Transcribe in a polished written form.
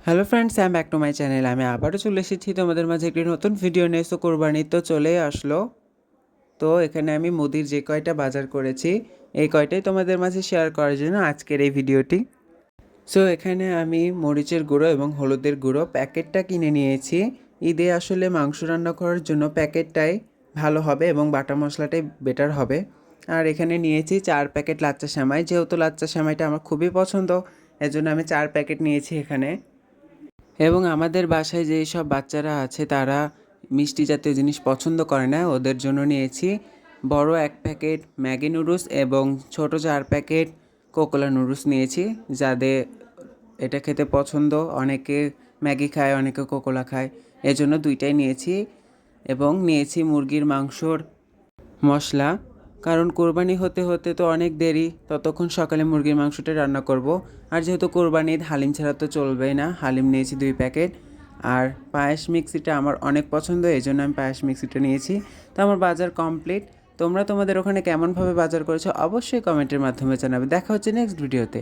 Hello friends, I am back to my channel. আমি আবারও চলে এসেছি তোমাদের মাঝে একটি নতুন ভিডিও নিয়ে। সো কোরবানি তো চলেই আসলো। তো এখানে আমি মুদির যে কয়টা বাজার করেছি এই কয়টাই তোমাদের মাঝে শেয়ার করার জন্য আজকের এই ভিডিওটি। সো এখানে আমি মরিচের গুঁড়ো এবং হলুদের গুঁড়ো প্যাকেটটা কিনে নিয়েছি। ঈদে আসলে মাংস রান্না করার জন্য প্যাকেটটাই ভালো হবে এবং বাটা মশলাটাই বেটার হবে। আর এখানে নিয়েছি 4 প্যাকেট লাচ্চা সেমাই। যেহেতু লাচ্চা সেমাইটা আমার খুবই পছন্দ, এজন্য আমি 4 প্যাকেট নিয়েছি এখানে। এবং আমাদের বাসায় যেই সব বাচ্চারা আছে তারা মিষ্টি জাতীয় জিনিস পছন্দ করে না, ওদের জন্য নিয়েছি বড় 1 প্যাকেট ম্যাগি নুডলস এবং ছোট 4 প্যাকেট কোকোলা নুডলস নিয়েছি। যাদের এটা খেতে পছন্দ, অনেকে ম্যাগি খায় অনেকে কোকোলা খায়, এজন্য দুইটাই নিয়েছি। এবং নিয়েছি মুরগির মাংসর মশলা, কারণ কোরবানি হতে হতে তো অনেক দেরি, ততক্ষণ সকালে মুরগির মাংসটা রান্না করব। আর যেহেতু কোরবানি ঈদ, হালিম ছাড়া তো চলবেই না, হালিম নিয়েছি 2 প্যাকেট। আর পায়েস মিক্সিটা আমার অনেক পছন্দ, এই জন্য আমি পায়েস মিক্সিটা নিয়েছি। তো আমার বাজার কমপ্লিট। তোমরা তোমাদের ওখানে কেমনভাবে বাজার করেছো অবশ্যই কমেন্টের মাধ্যমে জানাবে। দেখা হচ্ছে নেক্সট ভিডিওতে।